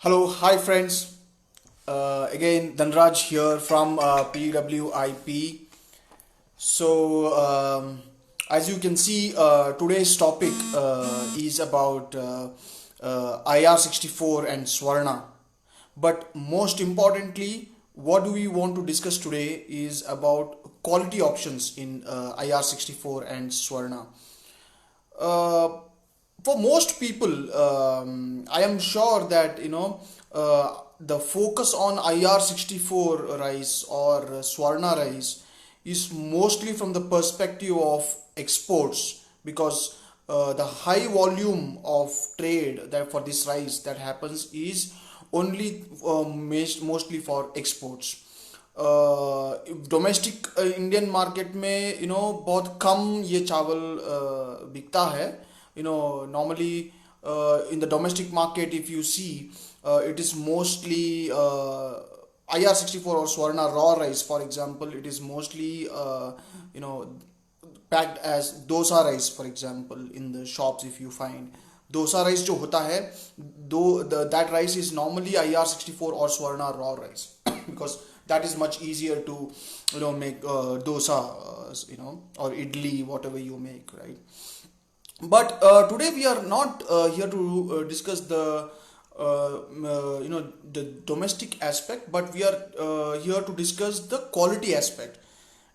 Hello, hi friends. Again, Dhanraj here from PWIP. As you can see, today's topic is about IR64 and Swarna. But most importantly, what do we want to discuss today is about quality options in IR64 and Swarna. Uh, for most people, I am sure that the focus on IR64 rise or Swarna rise is mostly from the perspective of exports because the high volume of trade that for this rise that happens is only mostly for exports. Domestic Indian market में बहुत कम ये चावल बिकता है. Normally in the domestic market, if you see, it is mostly IR64 or Swarna raw rice, for example. It is mostly packed as dosa rice, for example, in the shops. If you find dosa rice जो होता है, that rice is normally IR64 or Swarna raw rice because that is much easier to make dosa, or idli, whatever you make, right? But today we are not here to discuss the domestic aspect, but we are here to discuss the quality aspect.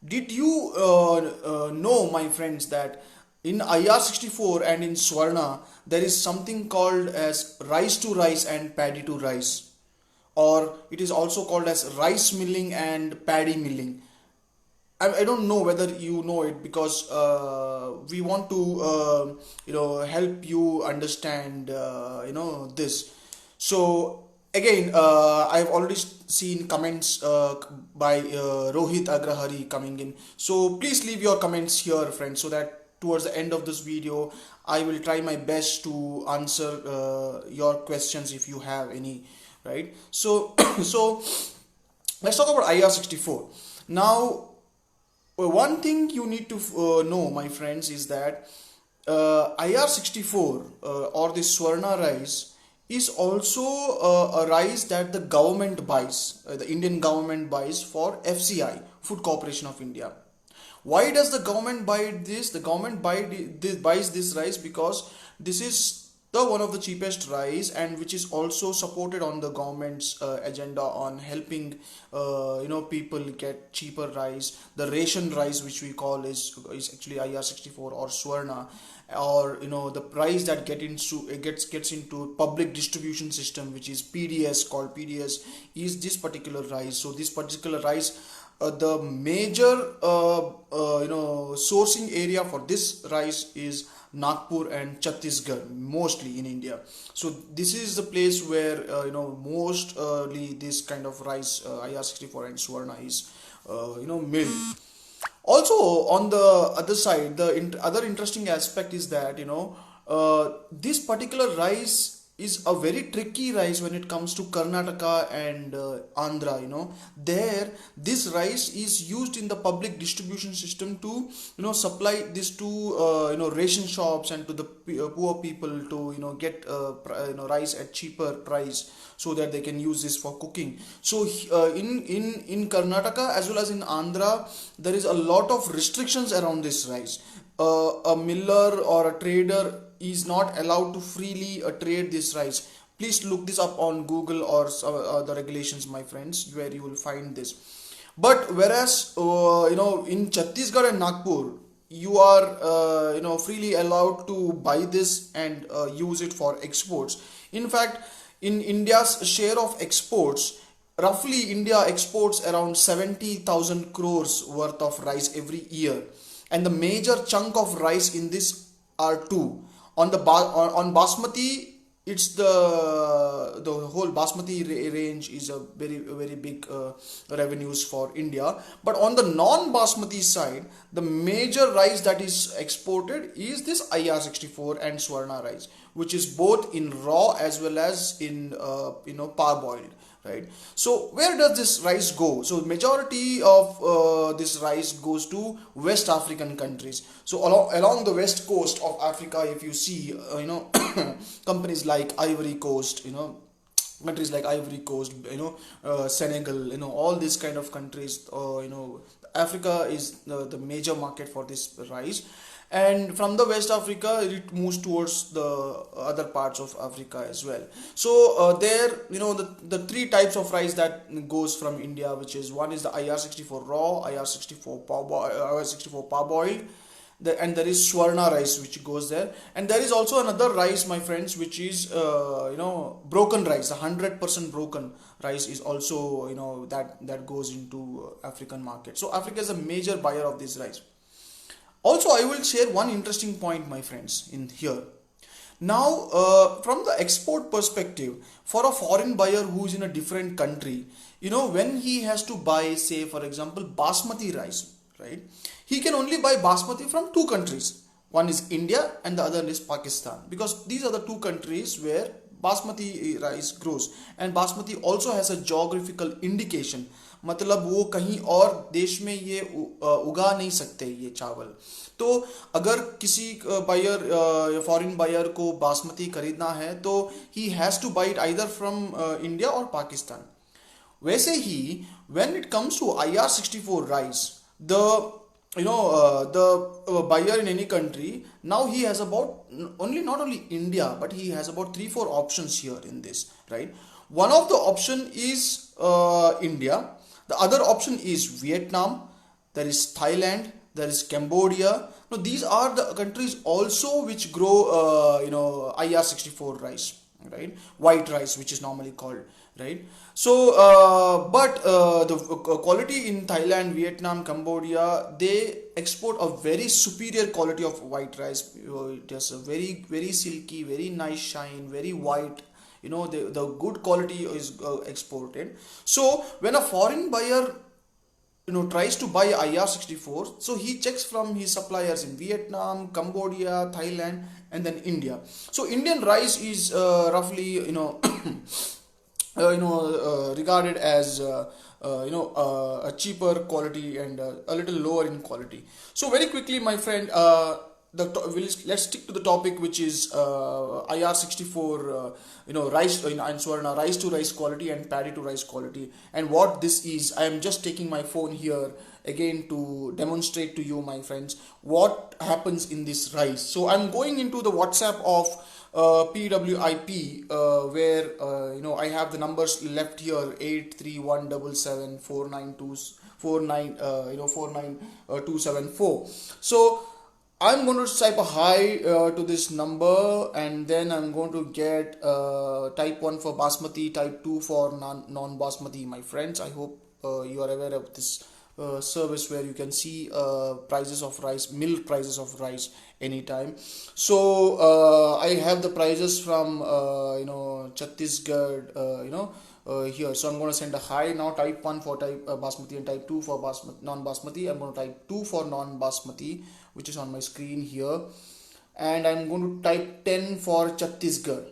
Did you know, my friends, that in IR64 and in Swarna there is something called as rice to rice and paddy to rice, or it is also called as rice milling and paddy milling. I don't know whether you know it because we want to help you understand this. So again, I've already seen comments by Rohit Agrahari coming in. So please leave your comments here, friends, so that towards the end of this video I will try my best to answer your questions if you have any, right? So so let's talk about IR64 now. One thing you need to know, my friends, is that IR64 or the Swarna rice is also a rice that the government buys, the Indian government buys for FCI, Food Corporation of India. Why does the government buy this? The government buys this rice because this is the one of the cheapest rice, and which is also supported on the government's agenda on helping people get cheaper rice. The ration rice, which we call, is actually IR64 or Swarna, or the price that gets into public distribution system, which is PDS, called PDS, is this particular rice. So this particular rice, the major sourcing area for this rice is Nagpur and Chhattisgarh, mostly in India. So this is the place where mostly this kind of rice, IR64 and Swarna, is milled. Also, on the other side, the other interesting aspect is that this particular rice is a very tricky rice when it comes to Karnataka and Andhra. There this rice is used in the public distribution system to supply this to ration shops and to the poor people to get rice at cheaper price, so that they can use this for cooking. So in Karnataka as well as in Andhra, there is a lot of restrictions around this rice. A miller or a trader is not allowed to freely trade this rice. Please look this up on Google or the regulations, my friends, where you will find this. But whereas in Chhattisgarh and Nagpur, you are freely allowed to buy this and use it for exports. In fact, in India's share of exports, roughly India exports around 70,000 crores worth of rice every year, and the major chunk of rice in this are two. On basmati, it's the whole basmati range is a very big revenues for India. But on the non basmati side, the major rice that is exported is this IR64 and Swarna rice, which is both in raw as well as in parboiled, right? So where does this rice go? So majority of this rice goes to West African countries. So along the west coast of Africa, if you see companies like Ivory Coast, countries like Ivory Coast, Senegal, all these kind of countries. Africa is the major market for this rice, and from the West Africa it moves towards the other parts of Africa as well. So there, the three types of rice that goes from India, which is one is the IR64 raw, IR64 parboiled, and there is Swarna rice which goes there, and there is also another rice, my friends, which is broken rice. 100% broken rice is also, that goes into African market. So Africa is a major buyer of this rice. Also, I will share one interesting point, my friends, in here. Now, from the export perspective, for a foreign buyer who is in a different country, when he has to buy, say, for example, basmati rice, right? He can only buy basmati from two countries. One is India and the other is Pakistan, because these are the two countries where basmati rice grows, and basmati also has a geographical indication. मतलब वो कहीं और देश में ये उगा नहीं सकते ये चावल. तो अगर किसी बायर फॉरेन बायर को बासमती खरीदना है तो he has two by it either from India और पाकिस्तान. वैसे ही when it comes to IR64 rice, the buyer in any country, now he has about not only India, but he has about 3-4 options here in this, right? One of the option is India. The other option is Vietnam. There is Thailand. There is Cambodia. Now these are the countries also which grow IR64 rice, right? White rice, which is normally called, right? So but the quality in Thailand, Vietnam, Cambodia, they export a very superior quality of white rice. It has a very, very silky, very nice shine, very white. The good quality is exported. So when a foreign buyer tries to buy IR64, so he checks from his suppliers in Vietnam, Cambodia, Thailand, and then India. So Indian rice is roughly regarded as a cheaper quality and a little lower in quality. So very quickly, my friend, let's stick to the topic, which is IR64 rice and Swarna, rice to rice quality and paddy to rice quality, and what this is. I am just taking my phone here again to demonstrate to you, my friends, what happens in this rice. So I'm going into the WhatsApp of PWIP, where I have the numbers left here: 8317749249274. So I'm going to type a hi to this number, and then I'm going to get type 1 for basmati, type 2 for non-basmati, my friends. I hope you are aware of this service where you can see prices of rice, milk prices of rice anytime. So I have the prices from Chhattisgarh, here. So I'm going to send a hi now. Type 1 for basmati and type 2 for non-basmati. I'm going to type 2 for non-basmati, which is on my screen here, and I'm going to type 10 for Chhattisgarh.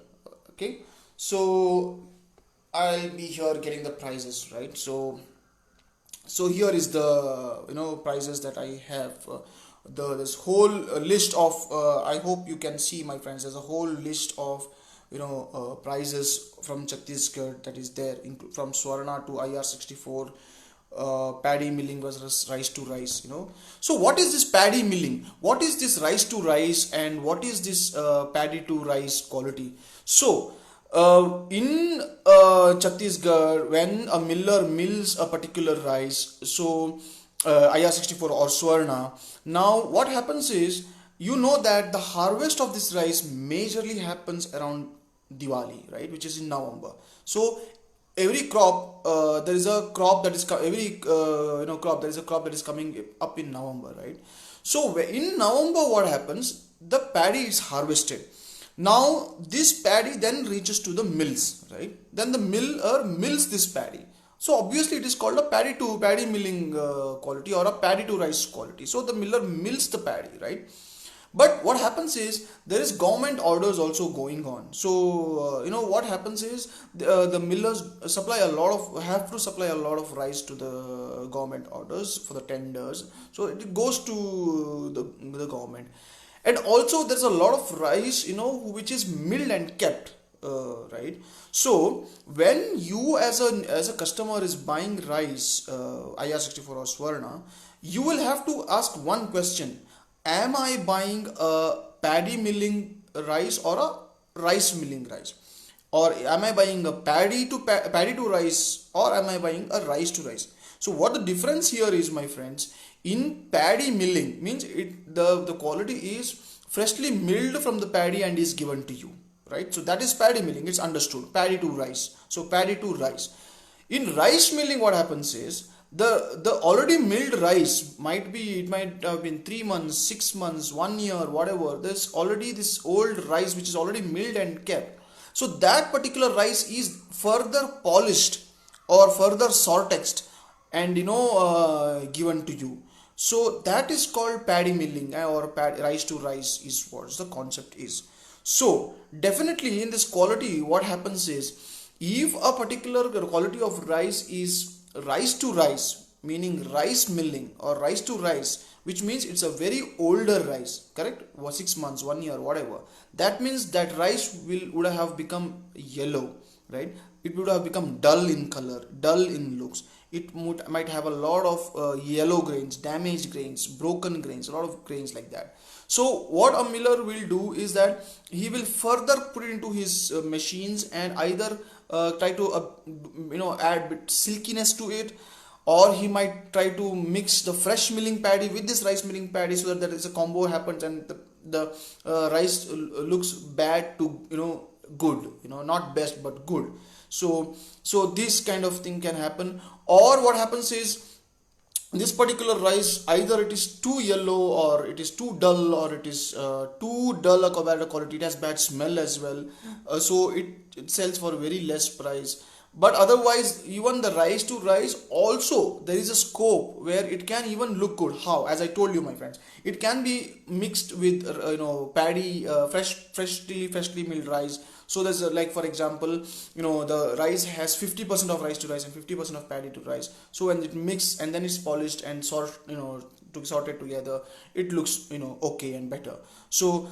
Okay, so I'll be here getting the prices, right? So here is the prices that I have. This whole list of I hope you can see, my friends. There's a whole list of prices from Chhattisgarh that is there, from Swarna to IR64. Paddy milling versus rice to rice. So what is this paddy milling, what is this rice to rice, and what is this paddy to rice quality? So in Chhattisgarh, when a miller mills a particular rice, so IR64 or Swarna, now what happens is, that the harvest of this rice majorly happens around Diwali, right, which is in November. So every crop, there is a crop that is coming up in November, right? So in November, what happens? The paddy is harvested. Now this paddy then reaches to the mills, right? Then the miller mills this paddy. So obviously it is called a paddy milling quality, or a paddy to rice quality. So the miller mills the paddy, right? But what happens is, there is government orders also going on. So what happens is, the millers have to supply a lot of rice to the government orders for the tenders. So it goes to the government, and also there's a lot of rice which is milled and kept, right? right? So when you as a customer is buying rice, IR64 or Swarna, you will have to ask one question: am I buying a paddy milling rice or a rice milling rice? Or am I buying a paddy to rice, or am I buying a rice to rice? So what the difference here is, my friends, in paddy milling means the quality is freshly milled from the paddy and is given to you, right? So that is paddy milling. It's understood. Paddy to rice. So paddy to rice. In rice milling, what happens is the already milled rice might have been 3 months, 6 months, 1 year, whatever. There's already this old rice which is already milled and kept. So that particular rice is further polished or further sortexed and given to you. So that is called paddy milling, or rice to rice is what the concept is. So definitely in this quality, what happens is, if a particular quality of rice is rice to rice, meaning rice milling or rice to rice, which means it's a very older rice, correct? 6 months, 1 year, whatever. That means that rice would have become yellow, right? It would have become dull in color, dull in looks. It might have a lot of yellow grains, damaged grains, broken grains, a lot of grains like that. So what a miller will do is that he will further put it into his machines and either try to add bit silkiness to it, or he might try to mix the fresh milling paddy with this rice milling paddy, so that there is a combo happens and the rice looks bad to good, not best but good. So this kind of thing can happen. Or what happens is, this particular rice, either it is too yellow, or it is too dull, or it is too dull a bad quality, it has bad smell as well, so it sells for very less price. But otherwise, even the rice to rice also, there is a scope where it can even look good. How? As I told you, my friends, it can be mixed with paddy, freshly milled rice. So there's like, for example, the rice has 50% of rice to rice and 50% of paddy to rice. So when it mixed and then it's polished and sorted together, it looks okay and better. So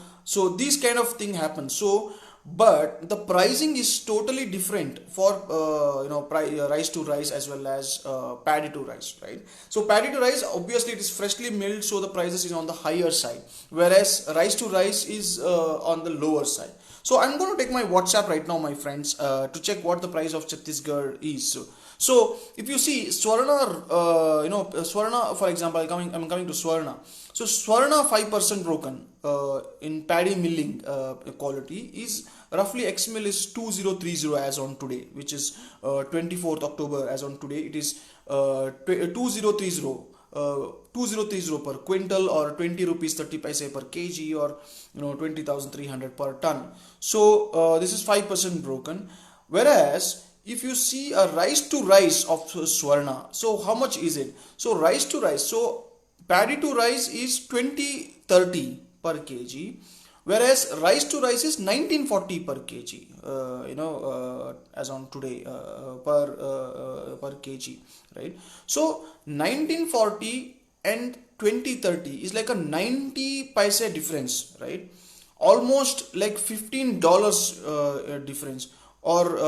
these kind of thing happen. So but the pricing is totally different for rice to rice as well as paddy to rice, right? So paddy to rice, obviously it is freshly milled, so the prices is on the higher side, whereas rice to rice is on the lower side. So I'm going to take my WhatsApp right now, my friends, to check what the price of Chhattisgarh is. So if you see Swarna, Swarna, for example, I'm coming to Swarna. So Swarna 5% broken in paddy milling quality is roughly XML is 2030 as on today, which is 24th October as on today. It is 2030. 2030 per quintal, or 20 rupees 30 paise per kg, or 20,300 per ton. So this is 5% broken. Whereas if you see a rice to rice of Swarna, so how much is it? So rice to rice, so paddy to rice is 2030 per kg, whereas rice to rice is 1940 per kg, as on today, per kg, right? So 1940 and 2030 is like a 90 paise difference, right? Almost like $15 difference, or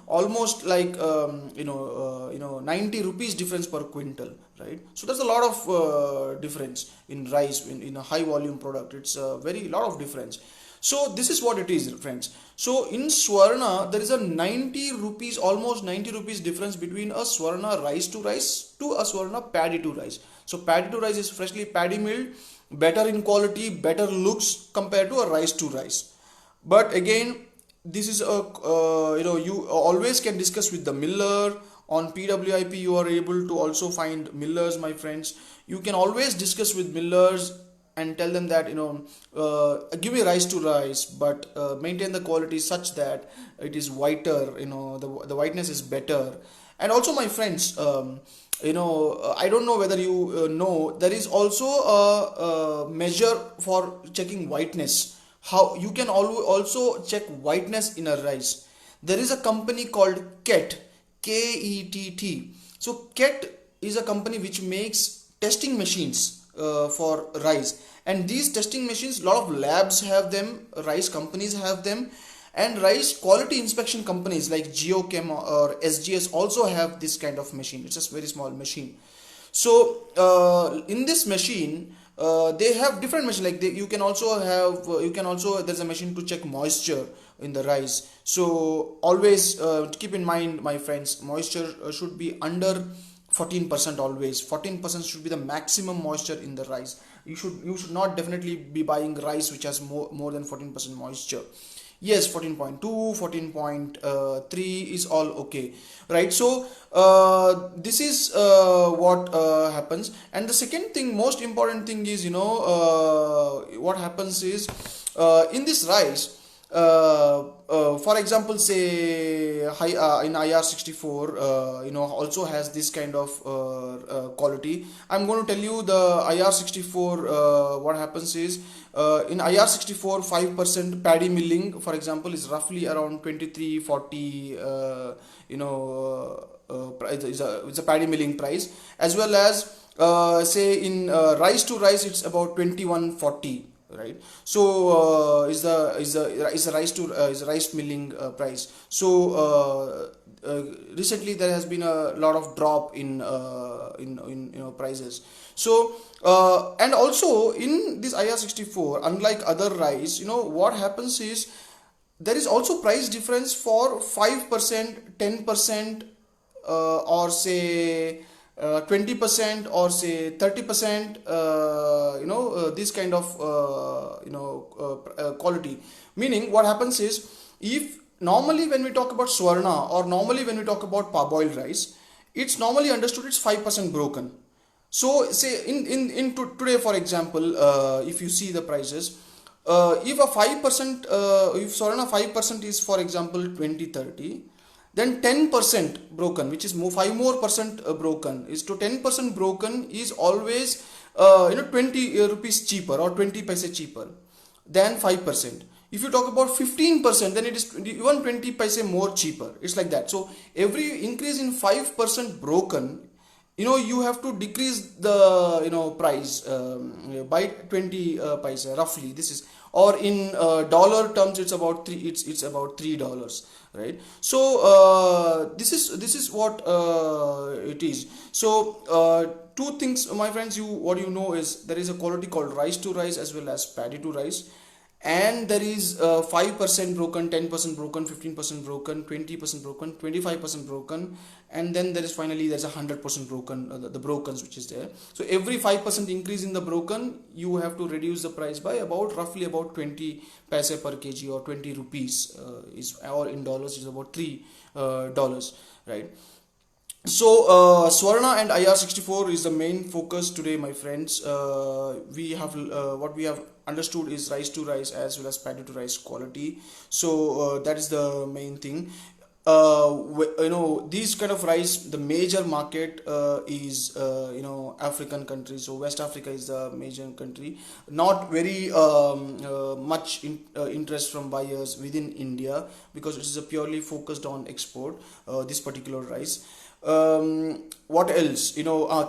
almost like 90 rupees difference per quintal, right? So there's a lot of difference in rice in a high volume product. It's a very lot of difference. So this is what it is, friends. So in Swarna, there is a 90 rupees, almost 90 rupees difference between a Swarna rice to rice to a Swarna paddy to rice. So paddy to rice is freshly paddy milled, better in quality, better looks compared to a rice to rice. But again, this is you always can discuss with the miller. On PWIP you are able to also find millers, my friends. You can always discuss with millers and tell them that give me rice to rice, but maintain the quality such that it is whiter, the whiteness is better. And also, my friends, I don't know whether you know, there is also a measure for checking whiteness. How you can also check whiteness in a rice. There is a company called KET, KETT. So KET is a company which makes testing machines for rice, and these testing machines, a lot of labs have them, rice companies have them, And rice quality inspection companies like Geochem or SGS also have this kind of machine. It's just very small machine. So in this machine, they have different machine. Like you can also have, you can also, there's a machine to check moisture in the rice. So always keep in mind, my friends, moisture should be under 14% always. 14% should be the maximum moisture in the rice. You should not definitely be buying rice which has more than 14% moisture. Yes, 14.2, 14.3 is all okay, right? So this is what happens. And the second thing, most important thing is, what happens is, in this rice, for example, say in IR64, also has this kind of quality. I'm going to tell you the IR64. What happens is, in IR64, 5% paddy milling, for example, is roughly around 2340. It's a paddy milling price, as well as say in rice to rice, it's about 2140. Right. So is the rice milling price. So recently there has been a lot of drop in prices. So and also in this IR64, unlike other rice, what happens is, there is also price difference for 5%, 10%, or say 20%, or say 30%, this kind of quality. Meaning what happens is, if normally when we talk about Swarna, or normally when we talk about parboiled rice, it's normally understood it's 5% broken. So say today, for example, if you see the prices, if a 5%, if Swarna 5% is, for example, 2030, then 10% broken, which is 5 more percent broken, is to 10% broken is always 20 rupees cheaper, or 20 paise cheaper than 5%. If you talk about 15%, then it is even 20 paise more cheaper. It's like that. So every increase in 5% broken, you have to decrease the price by 20 paise roughly. This is, or in dollar terms, it's about $3, right? So this is what it is. So two things, my friends, what you know is, there is a quality called rice to rice as well as paddy to rice, and there is 5% broken, 10% broken, 15% broken, 20% broken, 25% broken, and then there's 100% broken, the brokens which is there. So every 5% increase in the broken, you have to reduce the price by roughly about 20 paise per kg, or 20 rupees, or in dollars is about $3, right? So Swarna and IR64 is the main focus today, my friends. We have what we have understood is rice to rice as well as paddy to rice quality. So that is the main thing. These kind of rice, the major market is African countries. So West Africa is the major country. Not very much interest from buyers within India, because it is a purely focused on export, this particular rice. What else?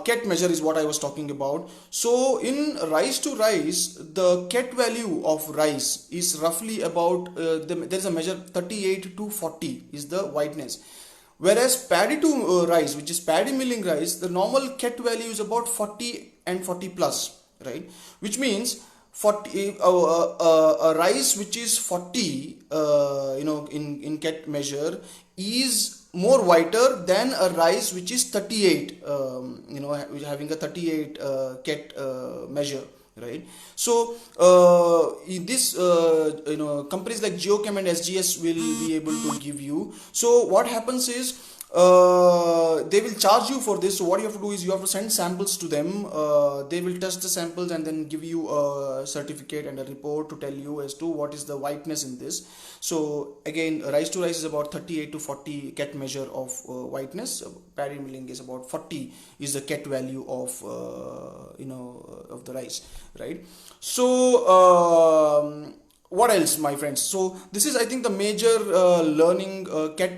Ket measure is what I was talking about. So in rice to rice, the ket value of rice is roughly about there's a measure 38 to 40 is the whiteness, whereas paddy to rice, which is paddy milling rice, the normal ket value is about 40 and 40 plus, right? Which means 40 a rice which is 40 in ket measure is more whiter than a rice which is 38, having a 38 ket measure, right? So this companies like Geochem and SGS will be able to give you. So what happens is, they will charge you for this. So what you have to do is, you have to send samples to them. They will test the samples and then give you a certificate and a report to tell you as to what is the whiteness in this. So again, rice to rice is about 38 to 40 ket measure of whiteness. Paddy milling is about 40 is the ket value of of the rice, right? So what else, my friends? So this is, I think, the major learning.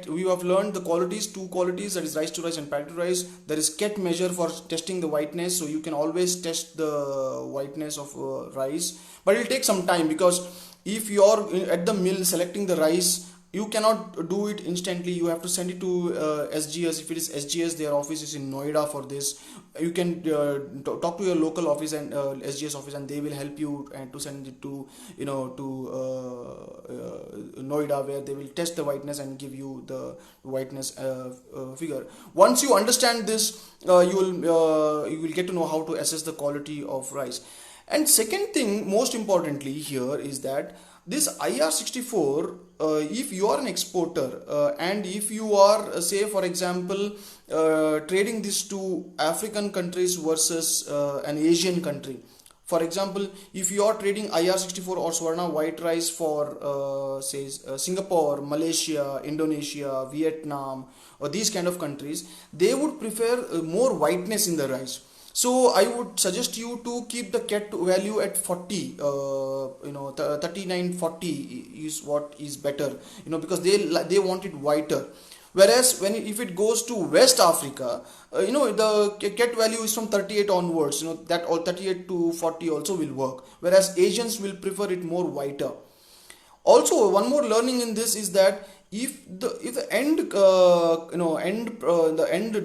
We have learned the qualities, two qualities, that is rice to rice and paddy to rice. There is ket measure for testing the whiteness, so you can always test the whiteness of rice, but it will take some time, because if you're at the mill selecting the rice, you cannot do it instantly. You have to send it to SGS. If it is SGS, their office is in Noida for this. You can talk to your local office and SGS office, and they will help you and to send it to Noida, where they will test the whiteness and give you the whiteness figure. Once you understand this, you will get to know how to assess the quality of rice. And second thing, most importantly here, is that this IR64, if you are an exporter and if you are, say for example, trading this to African countries versus an Asian country. For example, if you are trading IR64 or Swarna white rice for say Singapore, Malaysia, Indonesia, Vietnam, or these kind of countries, they would prefer more whiteness in the rice. So I would suggest you to keep the cat value at 40, 3940 is what is better, because they want it whiter. Whereas if it goes to West Africa, the cat value is from 38 onwards, that all 38 to 40 also will work. Whereas Asians will prefer it more whiter. Also, one more learning in this is that if the end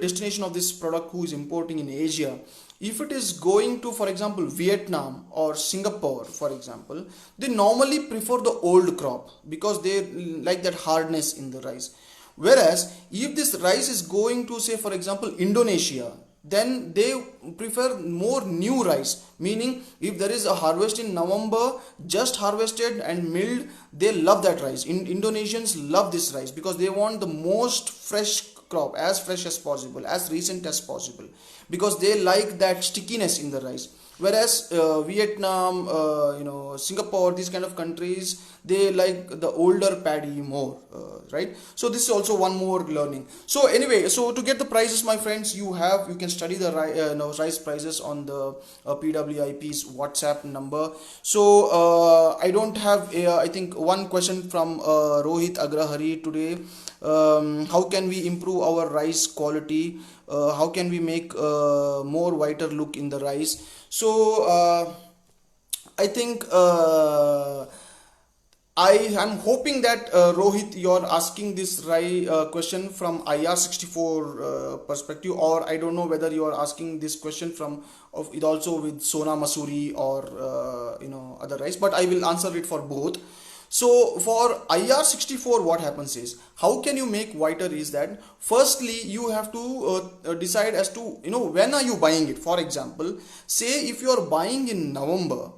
destination of this product who is importing in Asia, if it is going to, for example, Vietnam or Singapore, for example, they normally prefer the old crop because they like that hardness in the rice. Whereas if this rice is going to, say for example, Indonesia, then they prefer more new rice, meaning if there is a harvest in November, just harvested and milled, they love that rice. Indonesians love this rice because they want the most fresh crop, as fresh as possible, as recent as possible, because they like that stickiness in the rice. Whereas Vietnam, Singapore, these kind of countries, they like the older paddy more, right? So this is also one more learning. So anyway, so to get the prices, my friends, you can study the rice prices on the PWIP's WhatsApp number. So I don't have I think one question from Rohit Agrahari today. How can we improve our rice quality? How can we make more whiter look in the rice? So I think I am hoping that Rohit, you're asking this question from IR64 perspective, or I don't know whether you are asking this question from of it also with Sona Masuri or other rice, but I will answer it for both. So for IR64, what happens is, how can you make whiter is that firstly you have to decide as to when are you buying it. For example, say if you are buying in November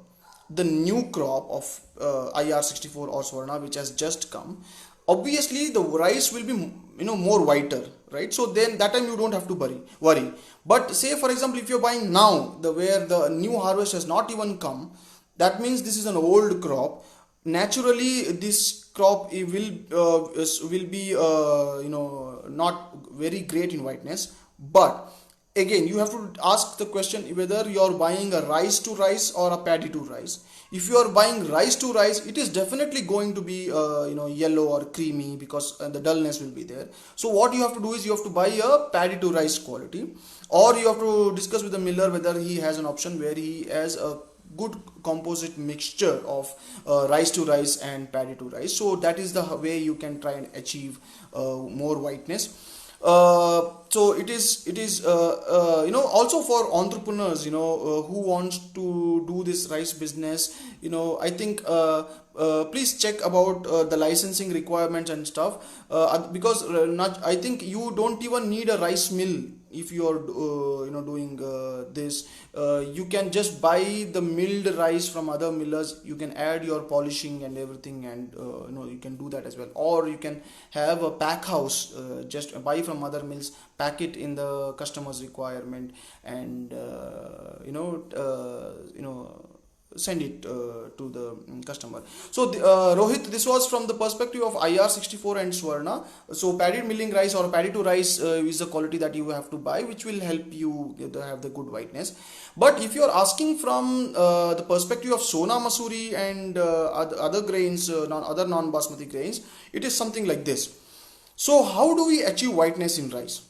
the new crop of IR64 or Swarna which has just come, obviously the rice will be more whiter, right? So then that time you don't have to worry. But say for example, if you're buying now, where the new harvest has not even come, that means this is an old crop. Naturally this crop will be not very great in whiteness. But again, you have to ask the question whether you are buying a rice to rice or a paddy to rice. If you are buying rice to rice, it is definitely going to be yellow or creamy, because the dullness will be there. So what you have to do is you have to buy a paddy to rice quality, or you have to discuss with the miller whether he has an option where he has a good composite mixture of rice to rice and paddy to rice. So that is the way you can try and achieve more whiteness. So it is also for entrepreneurs who wants to do this rice business. I think please check about the licensing requirements and stuff, because I think you don't even need a rice mill. If you are doing this, you can just buy the milled rice from other millers. You can add your polishing and everything, and you can do that as well. Or you can have a pack house, just buy from other mills, pack it in the customer's requirement, and send it to the customer. So Rohit, this was from the perspective of IR64 and Swarna. So paddy milling rice or paddy to rice is the quality that you have to buy, which will help you have the good whiteness. But if you are asking from the perspective of Sona Masuri and other grains, other non-basmati grains, it is something like this. So how do we achieve whiteness in rice?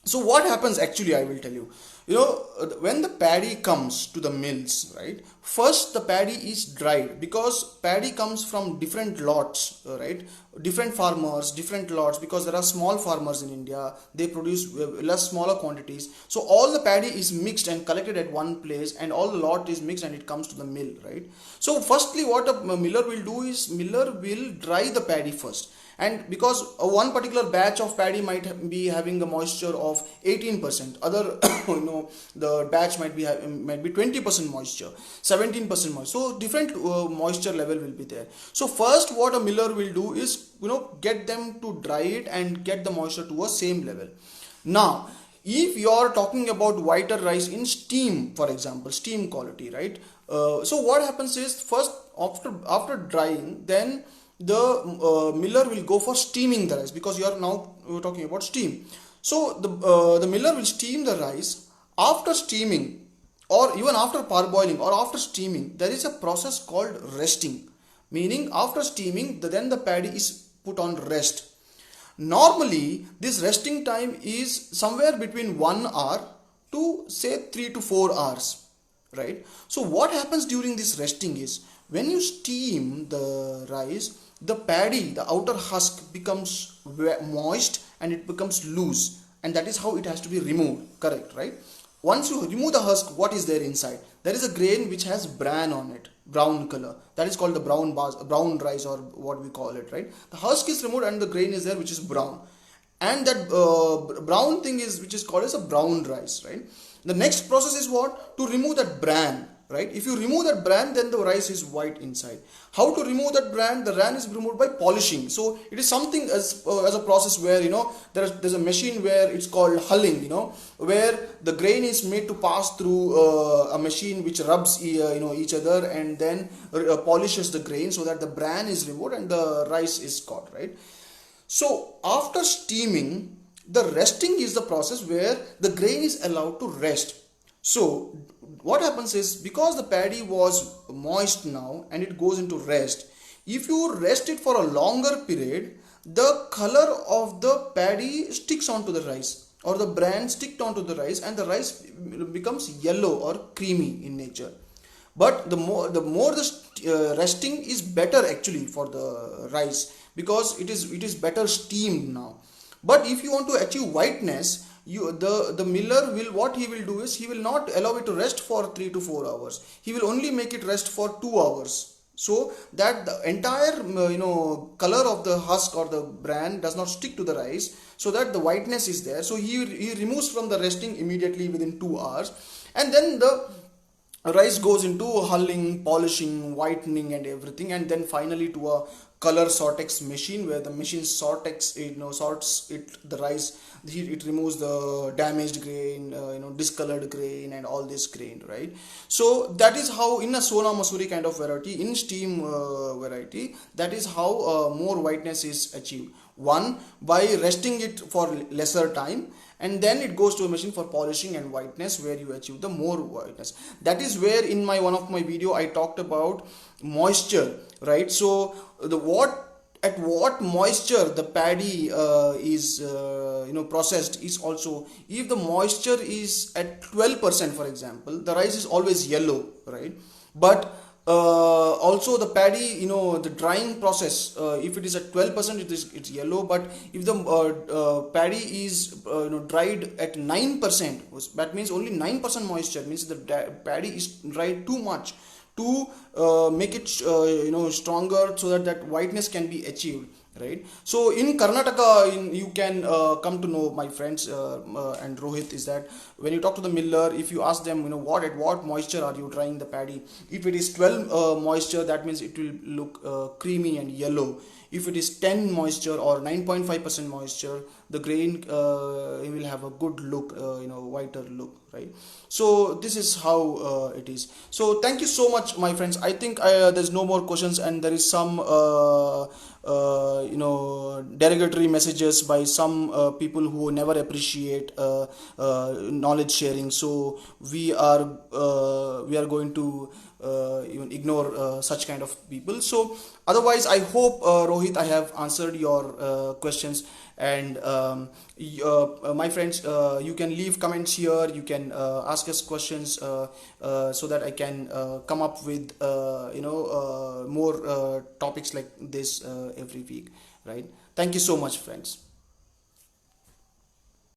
So what happens actually, I will tell you. when the paddy comes to the mills, right? First, the paddy is dried because paddy comes from different lots, right? Different farmers, different lots, because there are small farmers in India. They produce less smaller quantities. So all the paddy is mixed and collected at one place, and all the lot is mixed and it comes to the mill, right? So firstly, what a miller will do is miller will dry the paddy first. And because one particular batch of paddy might be having a moisture of 18%, other the batch might be 20% moisture, 17% moisture, so different moisture level will be there. So first what a miller will do is get them to dry it and get the moisture to a same level. Now if you are talking about whiter rice in steam, for example, steam quality, right? So what happens is, first after drying, then the miller will go for steaming the rice, because we're talking about steam. So the miller will steam the rice. After steaming, or even after parboiling or after steaming, there is a process called resting, meaning after steaming then the paddy is put on rest. Normally this resting time is somewhere between 1 hour to say 3 to 4 hours, right? So what happens during this resting is, when you steam the rice, the paddy, the outer husk, becomes moist and it becomes loose, and that is how it has to be removed, correct, right? Once you remove the husk, what is there inside? There is a grain which has bran on it, brown color. That is called the brown rice, or what we call it, right? The husk is removed and the grain is there, which is brown, and that brown thing is which is called as a brown rice, right? The next process is what? To remove that bran, right? If you remove that bran, then the rice is white inside. How to remove that bran? The bran is removed by polishing. So it is something as a process where there's a machine where it's called hulling, where the grain is made to pass through a machine which rubs each other and then polishes the grain so that the bran is removed and the rice is caught, right? So after steaming, the resting is the process where the grain is allowed to rest. So what happens is, because the paddy was moist now and it goes into rest, if you rest it for a longer period, the color of the paddy sticks onto the rice, or the bran sticked onto the rice, and the rice becomes yellow or creamy in nature. But the more the resting is better actually for the rice, because it is better steamed now. But if you want to achieve whiteness, the miller will, what he will do is, he will not allow it to rest for 3 to 4 hours. He will only make it rest for 2 hours, so that the entire color of the husk or the bran does not stick to the rice, so that the whiteness is there. So he removes from the resting immediately within 2 hours, and then the rice goes into hulling, polishing, whitening and everything, and then finally to a color sortex machine, where the machine sorts the rice. It removes the damaged grain, discolored grain and all this grain, right? So that is how, in a Sona Masuri kind of variety, in steam variety, that is how more whiteness is achieved. One, by resting it for lesser time, and then it goes to a machine for polishing and whiteness, where you achieve the more whiteness. That is where in one of my video I talked about moisture, right? So at what moisture the paddy is processed is also, if the moisture is at 12%, for example, the rice is always yellow, right? But also the paddy, the drying process, if it is at 12%, it's yellow. But if the paddy is dried at 9%, that means only 9% moisture, means the paddy is dried too much to make it stronger, so that whiteness can be achieved, right? So in Karnataka, you can come to know, my friends and Rohit, is that when you talk to the miller, if you ask them, at what moisture are you drying the paddy, if it is 12 moisture, that means it will look creamy and yellow. If it is 10 moisture or 9.5% moisture, the grain will have a good look, whiter look, right? So this is how it is. So thank you so much, my friends. I think there's no more questions, and there is some derogatory messages by some people who never appreciate knowledge sharing. So we are going to even ignore such kind of people. So otherwise, I hope, Rohit, I have answered your questions. And my friends, you can leave comments here, you can ask us questions, so that I can come up with more topics like this every week, right? Thank you so much, friends.